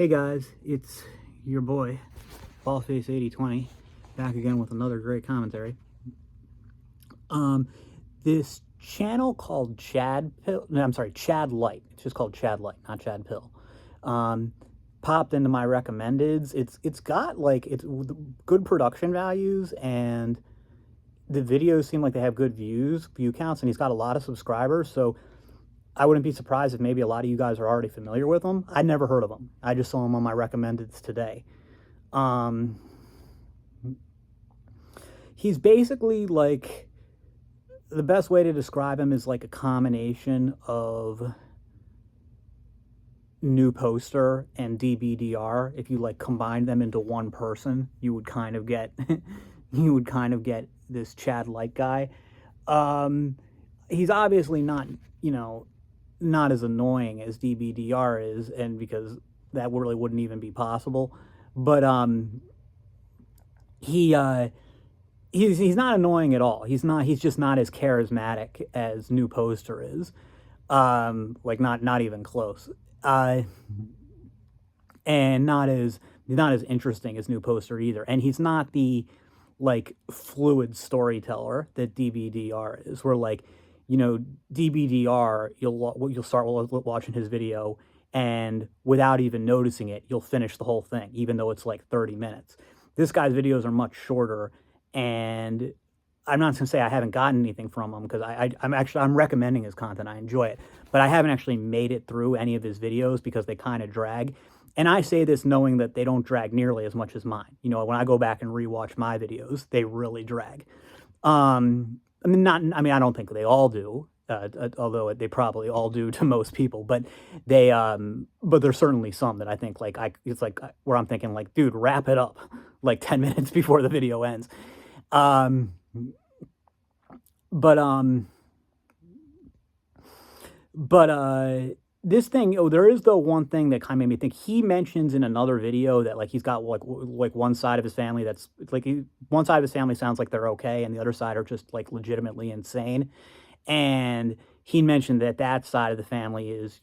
Hey guys, it's your boy, Ballface8020, back again with another great commentary. This channel called Chadlite. It's just called Chadlite, not Chadpill. Popped into my recommendeds. It's got it's good production values, and the videos seem like they have good view counts, and he's got a lot of subscribers. So I wouldn't be surprised if maybe a lot of you guys are already familiar with him. I'd never heard of him. I just saw him on my recommendeds today. He's basically like, the best way to describe him is like a combination of New Poster and DBDR. If you like combine them into one person, you would kind of get this Chadlite guy. He's obviously not, not as annoying as DBDR is, and because that really wouldn't even be possible. But he's not annoying at all. He's just not as charismatic as New Poster is. Not even close. And not as interesting as New Poster either. And he's not the fluid storyteller that DBDR is, where DBDR, you'll start watching his video, and without even noticing it, you'll finish the whole thing, even though it's like 30 minutes. This guy's videos are much shorter, and I'm not going to say I haven't gotten anything from him, because I'm recommending his content. I enjoy it, but I haven't actually made it through any of his videos because they kind of drag. And I say this knowing that they don't drag nearly as much as mine. When I go back and rewatch my videos, they really drag. I don't think they all do, although they probably all do to most people. But but there's certainly some that I think it's where I'm thinking dude, wrap it up 10 minutes before the video ends. This thing, there is the one thing that kind of made me think. He mentions in another video that he's got one side of his family that's one side of his family sounds like they're okay, and the other side are just legitimately insane. And he mentioned that side of the family is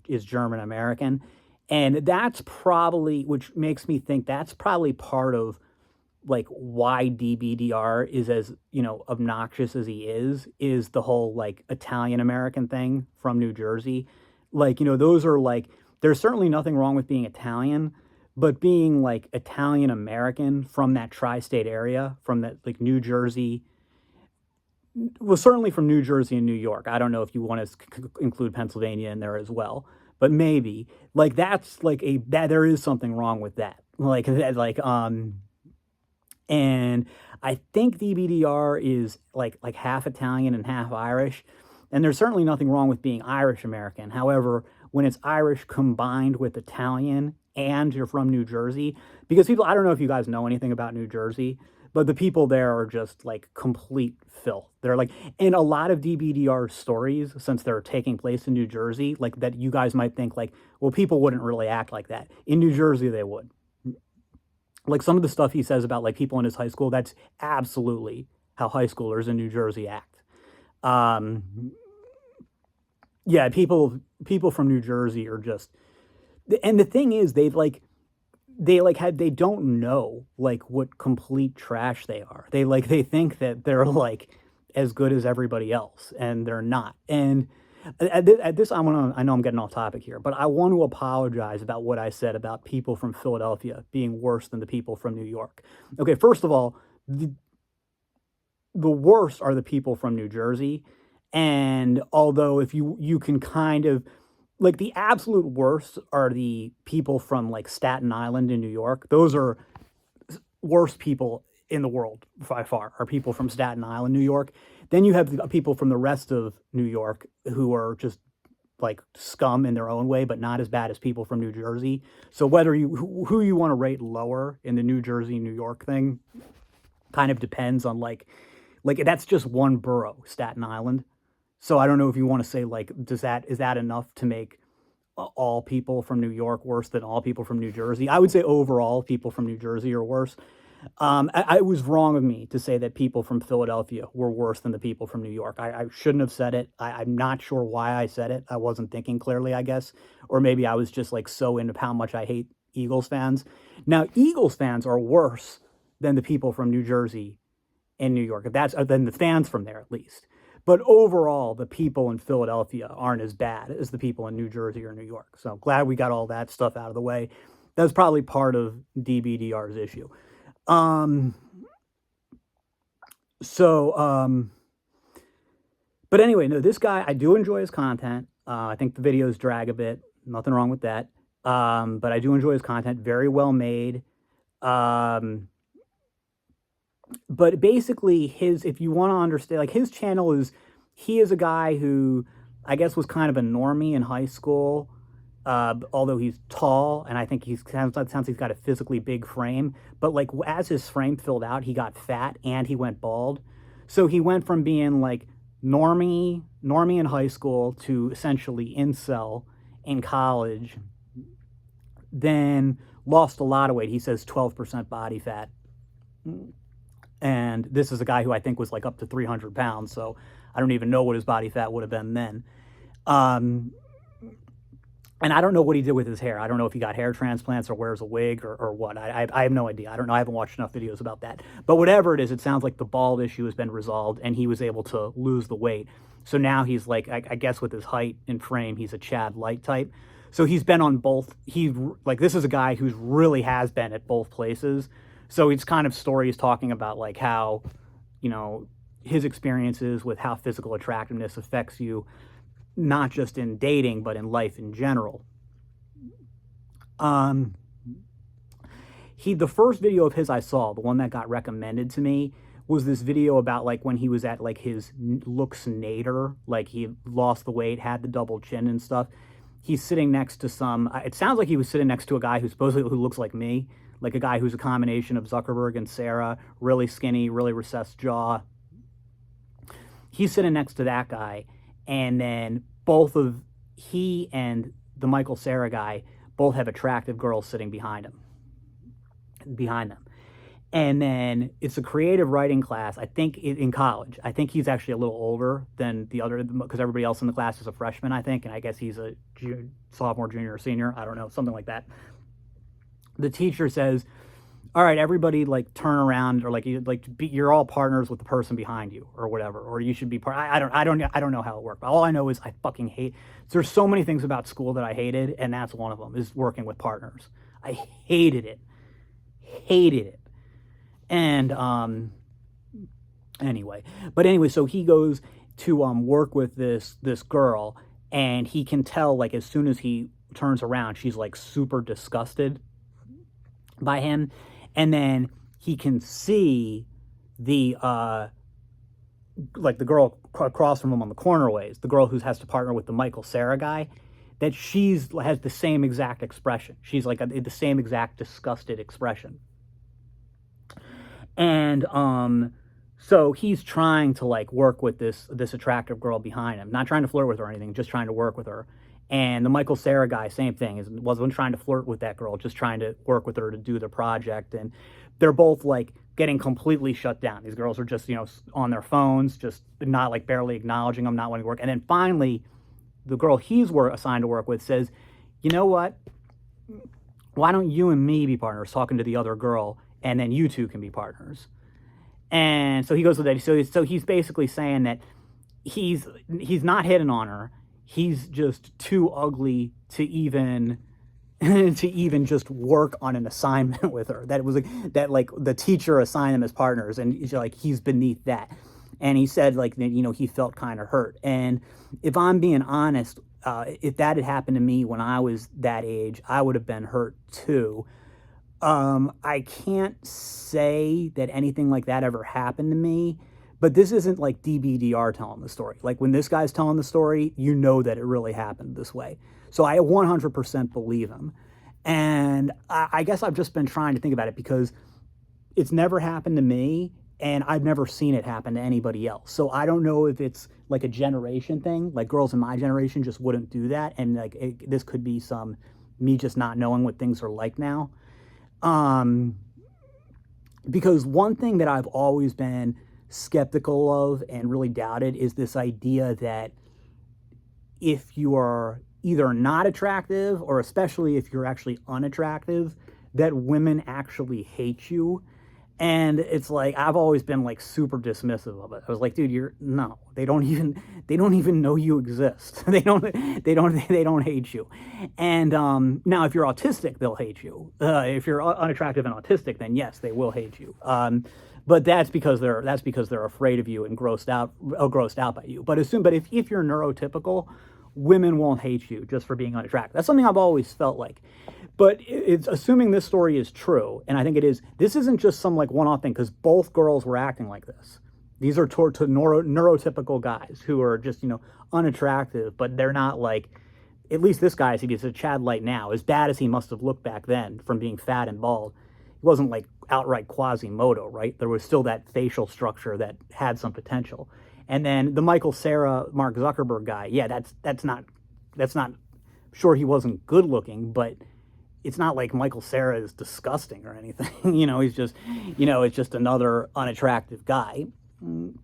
is German American, and that's probably, which makes me think that's probably part of why DBDR is as obnoxious as he is the whole Italian American thing from New Jersey. Those are there's certainly nothing wrong with being Italian, but being Italian American from that tri-state area, from that New Jersey, well, certainly from New Jersey and New York. I don't know if you want to include Pennsylvania in there as well, but maybe that's there is something wrong with that. And I think DBDR is half Italian and half Irish. And there's certainly nothing wrong with being Irish American. However, when it's Irish combined with Italian and you're from New Jersey, because people, I don't know if you guys know anything about New Jersey, but the people there are just complete filth. They're and a lot of DBDR stories, since they're taking place in New Jersey, that you guys might think well, people wouldn't really act like that. In New Jersey, they would. Some of the stuff he says about people in his high school, that's absolutely how high schoolers in New Jersey act. Yeah, people from New Jersey are just, and the thing is, they don't know what complete trash they are. They think that they're as good as everybody else, and they're not. And at this, I know I'm getting off topic here, but I want to apologize about what I said about people from Philadelphia being worse than the people from New York. Okay, first of all, the worst are the people from New Jersey. And although if you can kind of, the absolute worst are the people from Staten Island in New York. Those are worst people in the world by far, are people from Staten Island, New York. Then you have the people from the rest of New York who are just scum in their own way, but not as bad as people from New Jersey. So whether who you want to rate lower in the New Jersey, New York thing kind of depends on that's just one borough, Staten Island. So I don't know if you want to say is that enough to make all people from New York worse than all people from New Jersey? I would say overall people from New Jersey are worse. It was wrong of me to say that people from Philadelphia were worse than the people from New York. I shouldn't have said it. I'm not sure why I said it. I wasn't thinking clearly, I guess. Or maybe I was just so into how much I hate Eagles fans. Now, Eagles fans are worse than the people from New Jersey and New York. If that's than the fans from there, at least. But overall, the people in Philadelphia aren't as bad as the people in New Jersey or New York. So glad we got all that stuff out of the way. That's probably part of DBDR's issue. But anyway, no, this guy, I do enjoy his content. I think the videos drag a bit. Nothing wrong with that. But I do enjoy his content. Very well made. But basically, if you want to understand, like, his channel is, he is a guy who I guess was kind of a normie in high school. Although he's tall, and I think he's got a physically big frame, but like as his frame filled out, he got fat and he went bald. So he went from being like normie in high school to essentially incel in college, then lost a lot of weight. He says 12% body fat. And this is a guy who I think was like up to 300 pounds. So I don't even know what his body fat would have been then. And I don't know what he did with his hair. I don't know if he got hair transplants or wears a wig or what. I have no idea. I don't know. I haven't watched enough videos about that. But whatever it is, it sounds like the bald issue has been resolved and he was able to lose the weight. So now he's like, I guess with his height and frame, he's a Chadlite type. So he's been on both. This is a guy who's really has been at both places. So it's kind of stories talking about like how, you know, his experiences with how physical attractiveness affects you, not just in dating, but in life in general. The first video of his I saw, the one that got recommended to me, was this video about like when he was at like his looks nadir, like he lost the weight, had the double chin and stuff. He's sitting next to it sounds like he was sitting next to a guy who looks like me, like a guy who's a combination of Zuckerberg and Sarah, really skinny, really recessed jaw. He's sitting next to that guy. And then he and the Michael Cera guy both have attractive girls sitting behind them. And then it's a creative writing class, I think, in college. I think he's actually a little older than the other, because everybody else in the class is a freshman, I think. And I guess he's a sophomore, junior, or senior. I don't know, something like that. The teacher says, all right, everybody, like, turn around, or you're all partners with the person behind you, or whatever, or you should be I don't know how it worked. All I know is I fucking hate. There's so many things about school that I hated, and that's one of them, is working with partners. I hated it. And anyway, so he goes to work with this girl, and he can tell, like, as soon as he turns around, she's like super disgusted by him. And then he can see the girl across from him on the cornerways, the girl who has to partner with the Michael Cera guy, that has the same exact expression. She's like the same exact disgusted expression. And so he's trying to like work with this attractive girl behind him, not trying to flirt with her or anything, just trying to work with her. And the Michael Cera guy, same thing, wasn't trying to flirt with that girl, just trying to work with her to do the project. And they're both like getting completely shut down. These girls are just, you know, on their phones, just not like barely acknowledging them, not wanting to work. And then finally, the girl he's assigned to work with says, you know what? Why don't you and me be partners, talking to the other girl, and then you two can be partners. And so he goes with that. So he's basically saying that he's not hitting on her. He's just too ugly to even just work on an assignment with her. That was like the teacher assigned them as partners, and he's beneath that. And he said, like, you know, he felt kind of hurt. And if I'm being honest, if that had happened to me when I was that age, I would have been hurt too. I can't say that anything like that ever happened to me, but this isn't like DBDR telling the story. Like, when this guy's telling the story, you know that it really happened this way. So I 100% believe him. And I guess I've just been trying to think about it, because it's never happened to me, and I've never seen it happen to anybody else. So I don't know if it's like a generation thing, like girls in my generation just wouldn't do that. And like this could be me just not knowing what things are like now. Because one thing that I've always been skeptical of and really doubted is this idea that if you are either not attractive, or especially if you're actually unattractive, that women actually hate you. And it's like, I've always been like super dismissive of it. I was like, dude, no, they don't even know you exist. They don't hate you. And now if you're autistic, they'll hate you. If you're unattractive and autistic, then yes, they will hate you. But that's because they're afraid of you and grossed out by you. But if you're neurotypical, women won't hate you just for being unattractive. That's something I've always felt like. But it's assuming this story is true, and I think it is. This isn't just some like one-off thing, because both girls were acting like this. These are neurotypical guys who are just, unattractive, but they're not like, at least this guy, he's a Chadlite now. As bad as he must have looked back then from being fat and bald, he wasn't like outright Quasimodo, right? There was still that facial structure that had some potential. And then the Michael Cera, Mark Zuckerberg guy, yeah, that's not, sure, he wasn't good looking, but it's not like Michael Cera is disgusting or anything. He's just, it's just another unattractive guy. And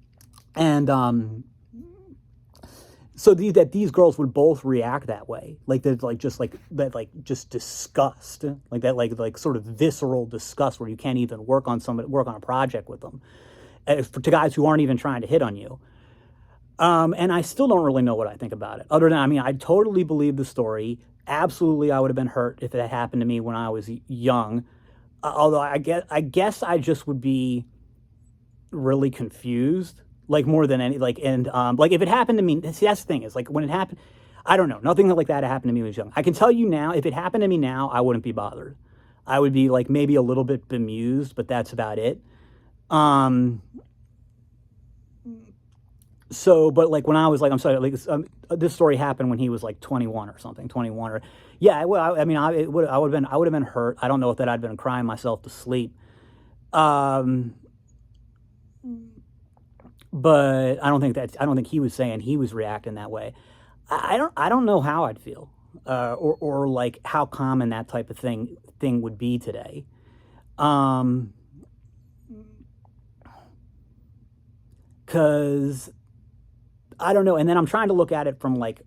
so that these girls would both react that way, like that, just disgust, like that, like sort of visceral disgust where you can't even work on a project with them, to guys who aren't even trying to hit on you. And I still don't really know what I think about it, other than, I totally believe the story. Absolutely, I would have been hurt if it happened to me when I was young. Although I guess I just would be really confused, like more than any, like, and like if it happened to me, see, that's the thing, is like when it happened, I don't know, nothing like that happened to me when I was young. I can tell you now, if it happened to me now, I wouldn't be bothered. I would be like maybe a little bit bemused, but that's about it. So, but like when I was like, I'm sorry, like this story happened when he was like 21 or something, 21 or, yeah. I would have been hurt. I don't know if that I'd been crying myself to sleep. But I don't think he was saying he was reacting that way. I don't know how I'd feel, or like how common that type of thing would be today. Cause I don't know. And then I'm trying to look at it from like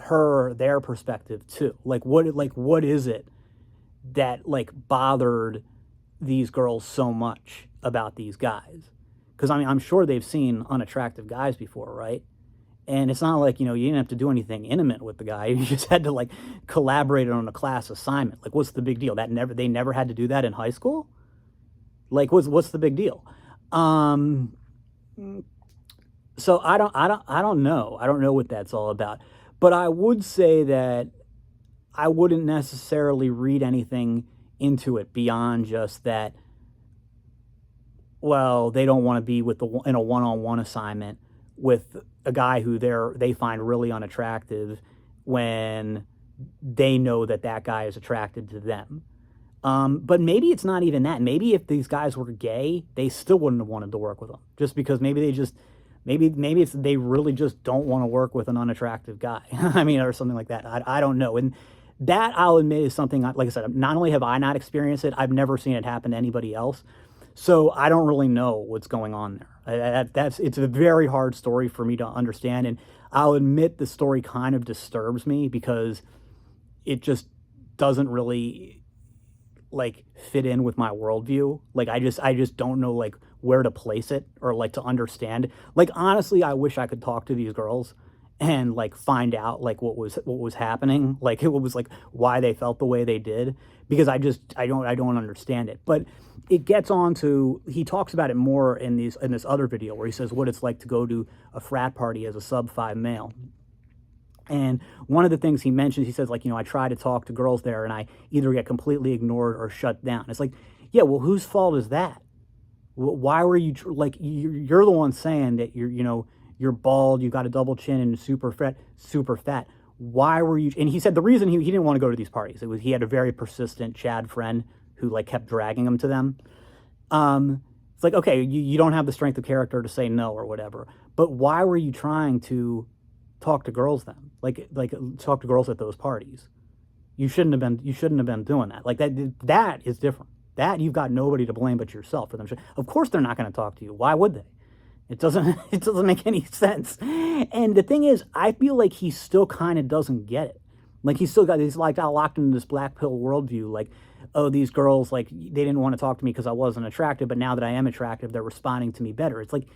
their perspective too. Like what is it that like bothered these girls so much about these guys? Because I'm sure they've seen unattractive guys before, right? And it's not like, you didn't have to do anything intimate with the guy. You just had to like collaborate on a class assignment. Like, what's the big deal? They never had to do that in high school? Like, what's the big deal? So I don't know. I don't know what that's all about. But I would say that I wouldn't necessarily read anything into it beyond just that, well, they don't want to be in a one-on-one assignment with a guy who they find really unattractive when they know that guy is attracted to them. But maybe it's not even that. Maybe if these guys were gay, they still wouldn't have wanted to work with them, just because maybe they really just don't want to work with an unattractive guy. Or something like that. I don't know. And that, I'll admit, is something, like I said, not only have I not experienced it, I've never seen it happen to anybody else. So I don't really know what's going on there. It's a very hard story for me to understand. And I'll admit the story kind of disturbs me because it just doesn't really like fit in with my worldview. Like I just don't know like where to place it or like to understand. Like honestly, I wish I could talk to these girls and like find out like what was happening, like it was like why they felt the way they did, because I don't understand it. But it gets on to, he talks about it more in this other video where he says what it's like to go to a frat party as a sub-5 male. And one of the things he mentions, he says, like, I try to talk to girls there and I either get completely ignored or shut down. It's like, yeah, well, whose fault is that? Why were you, like, you're the one saying that you're bald, you got a double chin and super fat. Why were you, and he said the reason he didn't want to go to these parties, it was he had a very persistent Chad friend who like kept dragging him to them. It's like, okay, you don't have the strength of character to say no or whatever, but why were you trying to talk to girls then? Like talk to girls at those parties. You shouldn't have been doing that. Like that is different. That you've got nobody to blame but yourself for them. Of course they're not going to talk to you. Why would they? It doesn't make any sense. And the thing is, I feel like he still kind of doesn't get it. Like he's like got locked into this black pill worldview. Like, oh, these girls, like, they didn't want to talk to me because I wasn't attractive, but now that I am attractive, they're responding to me better. It's like,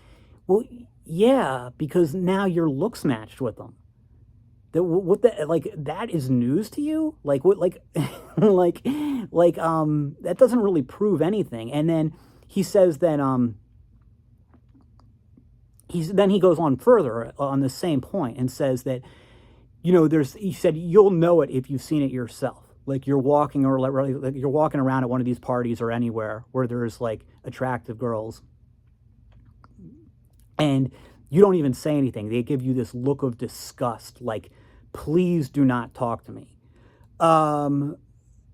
well, yeah, because now your looks matched with them. What the, like, that is news to you? Like, what, like, that doesn't really prove anything. And then he says that, then he goes on further on the same point and says that, you know, he said, you'll know it if you've seen it yourself. Like you're walking like you're walking around at one of these parties or anywhere where there's like attractive girls and you don't even say anything. They give you this look of disgust, like, please do not talk to me.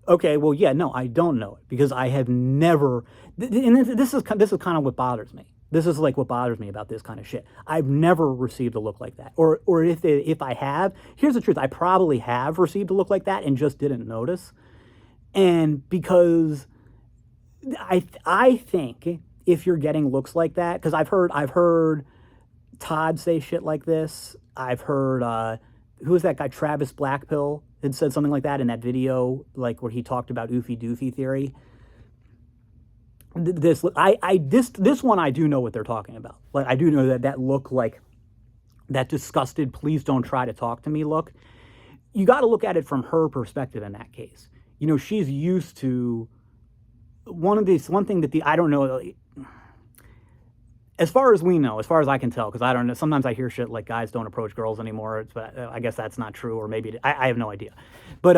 Okay, well, yeah, no, I don't know it because I have never, and this is kind of what bothers me. This is like what bothers me about this kind of shit. I've never received a look like that. Or if I have, here's the truth. I probably have received a look like that and just didn't notice. And because I think if you're getting looks like that, because I've heard Todd say shit like this. I've heard, who was that guy, Travis Blackpill, had said something like that in that video, like where he talked about oofy doofy theory. This one I do know what they're talking about. Like I do know that look, like that disgusted, please don't try to talk to me look. You got to look at it from her perspective in that case. You know, she's used to one thing that I don't know, as far as we know, as far as I can tell, because I don't know, sometimes I hear shit like guys don't approach girls anymore, but I guess that's not true, or maybe I have no idea. But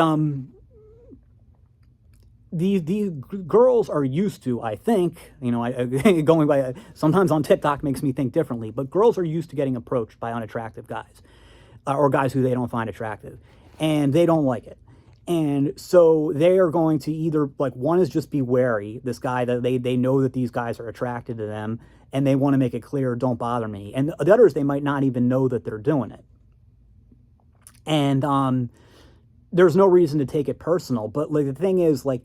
these girls are used to, I think, you know, going by, sometimes on TikTok makes me think differently, but girls are used to getting approached by unattractive guys, or guys who they don't find attractive, and they don't like it. And so they are going to either, like, one is just be wary, this guy, that they know that these guys are attracted to them, and they want to make it clear, don't bother me. And the others, they might not even know that they're doing it. And there's no reason to take it personal, but, like, the thing is, like,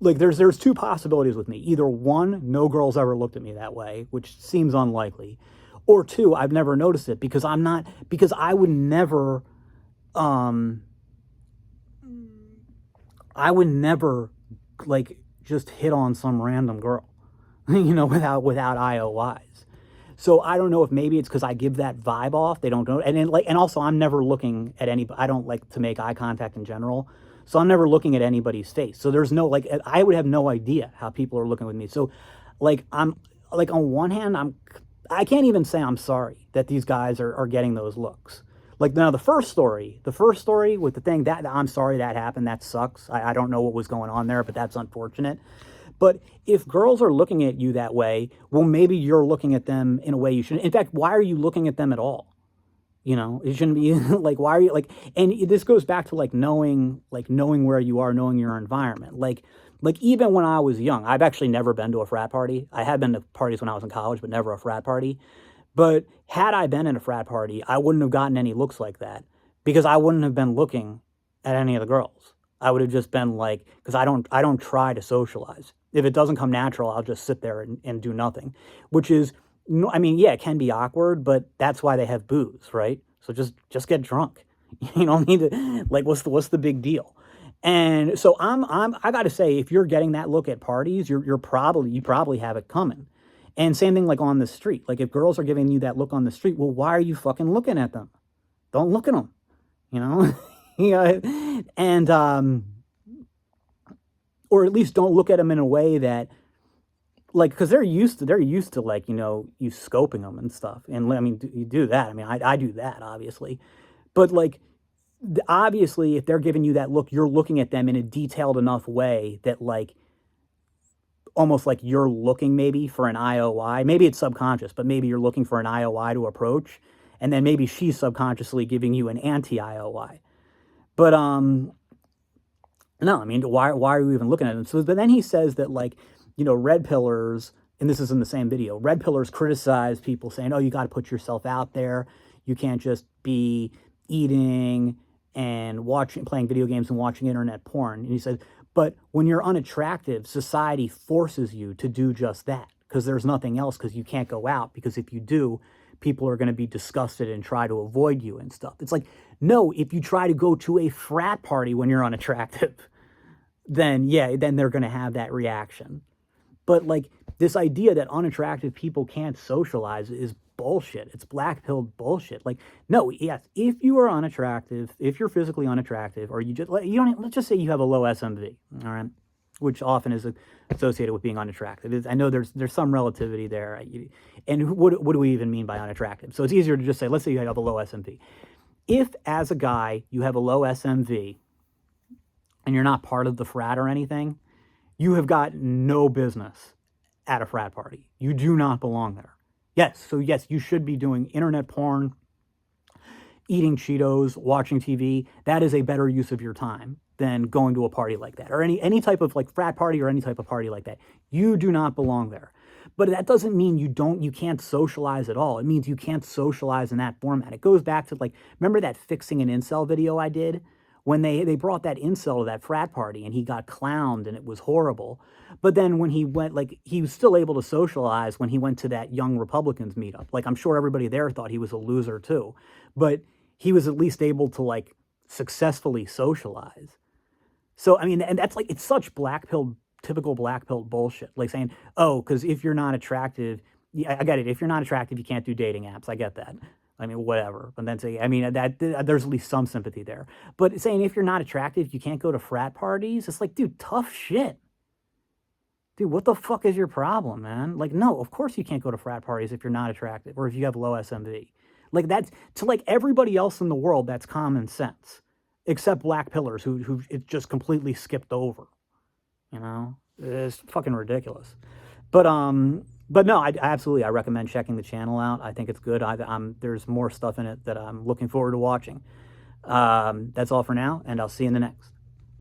there's two possibilities with me. Either one, no girls ever looked at me that way, which seems unlikely. Or two, I've never noticed it because I would never, like, just hit on some random girl, you know, without IOIs. So I don't know if maybe it's because I give that vibe off. They don't know. And then, like, and also I'm never looking at anybody. I don't like to make eye contact in general. So I'm never looking at anybody's face. So there's no, like, I would have no idea how people are looking with me. So, like, I'm, like, on one hand, I can't even say I'm sorry that these guys are getting those looks. Like, now the first story with the thing, that I'm sorry that happened, that sucks. I don't know what was going on there, but that's unfortunate. But if girls are looking at you that way, well, maybe you're looking at them in a way you shouldn't. In fact, why are you looking at them at all? You know, it shouldn't be like, why are you, like, and this goes back to knowing where you are, knowing your environment. Like even when I was young, I've actually never been to a frat party. I had been to parties when I was in college, but never a frat party. But had I been in a frat party, I wouldn't have gotten any looks like that because I wouldn't have been looking at any of the girls. I would have just been like, because I don't try to socialize. If it doesn't come natural, I'll just sit there and do nothing, which is, I mean, yeah, it can be awkward, but that's why they have booze, right? So just get drunk. You don't need to, like, what's the big deal? And so I got to say, if you're getting that look at parties, you probably have it coming. And same thing, like, on the street. Like, if girls are giving you that look on the street, well, why are you fucking looking at them? Don't look at them, you know? Yeah, and or at least don't look at them in a way that, like, because they're used to, like, you know, you scoping them and stuff. And I mean, you do that. I mean, I do that, obviously. But, like, obviously, if they're giving you that look, you're looking at them in a detailed enough way that, like, almost like you're looking maybe for an IOI. Maybe it's subconscious, but maybe you're looking for an IOI to approach. And then maybe she's subconsciously giving you an anti-IOI. But, no, I mean, why are you even looking at them? So, but then he says that, like, you know, red pillars, and this is in the same video, red pillars criticize people saying, oh, you got to put yourself out there. You can't just be eating and playing video games and watching internet porn. And he said, but when you're unattractive, society forces you to do just that because there's nothing else, because you can't go out, because if you do, people are going to be disgusted and try to avoid you and stuff. It's like, no, if you try to go to a frat party when you're unattractive, then yeah, then they're going to have that reaction. But like this idea that unattractive people can't socialize is bullshit. It's black-pilled bullshit. Like, no, yes, if you are unattractive, if you're physically unattractive, or you don't, let's just say you have a low SMV, all right, which often is associated with being unattractive. I know there's some relativity there, and what do we even mean by unattractive? So it's easier to just say, let's say you have a low SMV. If as a guy you have a low SMV and you're not part of the frat or anything, you have got no business at a frat party. You do not belong there. Yes, so yes, you should be doing internet porn, eating Cheetos, watching TV. That is a better use of your time than going to a party like that, or any type of like frat party or any type of party like that. You do not belong there. But that doesn't mean you can't socialize at all. It means you can't socialize in that format. It goes back to like, remember that fixing an incel video I did? When they brought that incel to that frat party and he got clowned and it was horrible. But then when he went, like, he was still able to socialize when he went to that Young Republicans meetup. Like, I'm sure everybody there thought he was a loser too. But he was at least able to, like, successfully socialize. So, I mean, and that's like, it's such typical black-pilled bullshit. Like saying, oh, because if you're not attractive, yeah, I get it. If you're not attractive, you can't do dating apps. I get that. I mean, whatever. But then say, I mean, that there's at least some sympathy there. But saying if you're not attractive, you can't go to frat parties. It's like, dude, tough shit. Dude, what the fuck is your problem, man? Like, no, of course you can't go to frat parties if you're not attractive or if you have low SMV. Like, that's to like everybody else in the world, that's common sense, except black pillars who it just completely skipped over. You know, it's fucking ridiculous. But no, I absolutely, I recommend checking the channel out. I think it's good. There's more stuff in it that I'm looking forward to watching. That's all for now, and I'll see you in the next.